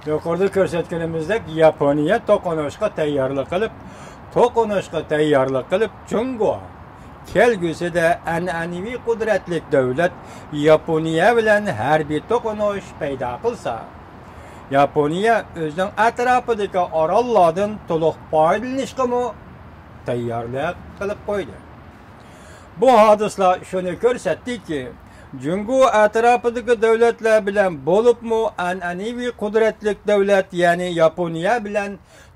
Yukarıda ko'rsatganimizdek Yaponiya to'qnashuvga tayyorlik qilib, Jungo kelgusida an'anaviy qudratli davlat Yaponiya bilan harbiy to'qnash paydo qilsa, Yaponiya o'zining atrofidagi orollardan to'liq foydalanishga tayyorlik qilib qo'ydi. Bu hodislar shuni ko'rsatdiki, Jungo atrofidagi davlatlar bilan bo'libmi an'anaviy qudratli davlat, ya'ni Yaponiya bilan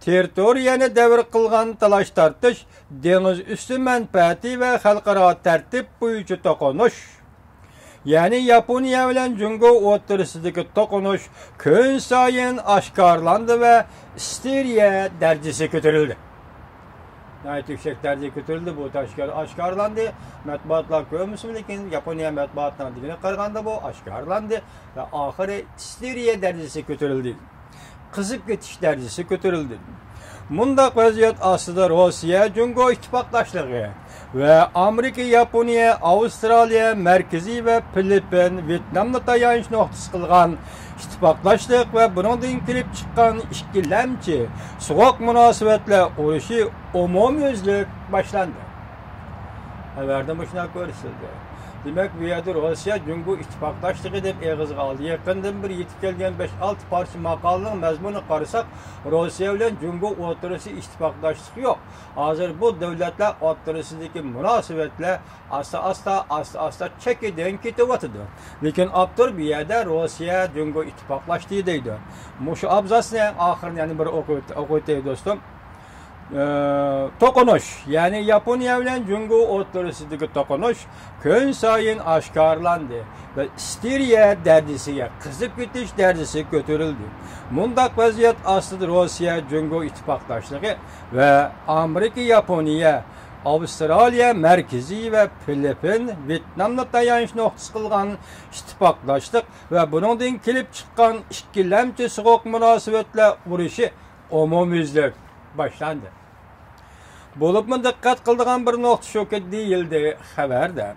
territoriyani davr qilgan talash-tortish, dengiz usti manfaati va xalqaro tartib bo'yicha to'qnash, ya'ni Yaponiya bilan Jungo o'rtasidagi to'qnash kun sayin oshkorlandi va isteriya darajasiga ko'tarildi. Yüksek dereceye götürüldü, bu aşkarlandı. Matbuatlar görmüşsün, lekin Yaponiya matbuatlarına digine qaraganda bu aşkarlandı ve ahiri isteriya derecesi götürüldü. Kızıp ketiş derecesi götürüldü. Mundaq vaziyat aslında Rusya, Jungo ittifaqdaşlığı ve Amerika, Yaponiya, Avustraliya, Merkezi ve Filipin, Vietnamda tayanç noktası qilgan ittifaqdaşlık ve bundan kelib chiqqan ikkilamchi so'q munosabatlar urushi umumyuzlik başlandı. Xabarda shunday ko'rsatildi. Demek bu yerda Rusya Jungo ittifaqdaşlığı deb eg'izga oldi. Yaqindan bir yetib kelgan 5-6 parcha maqolaning mazmunini qarasak, Rusya bilan Jungo o'rtasida ittifaqdaşlık yo'q. Hozir bu davlatlar o'rtasidagi munosabatlar asta chekidan ketyapti. Lekin abtur bu yerda Rusya Jungo ittifaqlashdi deydi. Mushu abzasning oxirini yana bir o'qitay do'stim. To'qnash, ya'ni Yaponiya bilan Jungo o'rtasidagi to'qnash kun sayin oshkorlandi va isteriya darajasiga, qizib ketish darajasiga ko'tarildi. Mundaq vaziyat ostida Rossiya Jungo ittifaqdoshligi va Amerika, Yaponiya, Avustraliya, Merkezi ve Filipin, Vietnamda tayanç noktası qilgan ittifaqdoshlik va bundan kelib chiqqan ikkilamchi so'q munosabatlar urushi umumyuzlik başlandı. Bo'libmi diqqat qildigan bir nuqta shuki deyildi xabarda.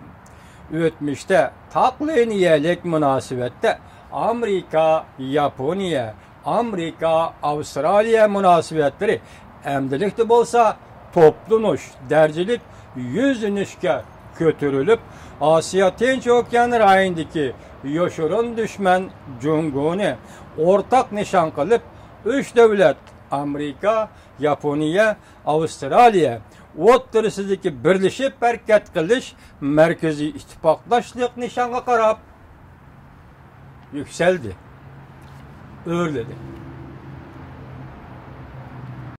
O'tmishda taqliniyalik munosabatda Amerika, Yaponiya, Amerika, Avustraliya munosabatlari endilikda bo'lsa to'planish, darajalik yüzünüşke götürülüp Asya Tinch Okean rayonidagi yoshirin düşman Jungoni ortak nishon qilib 3 davlat Amerika, Yaponiya, Avustraliya o'rtasidagi birlashib harakat qilish markaziy ittifoqdoshlik nishonga qarab yuksaldi, o'rladi.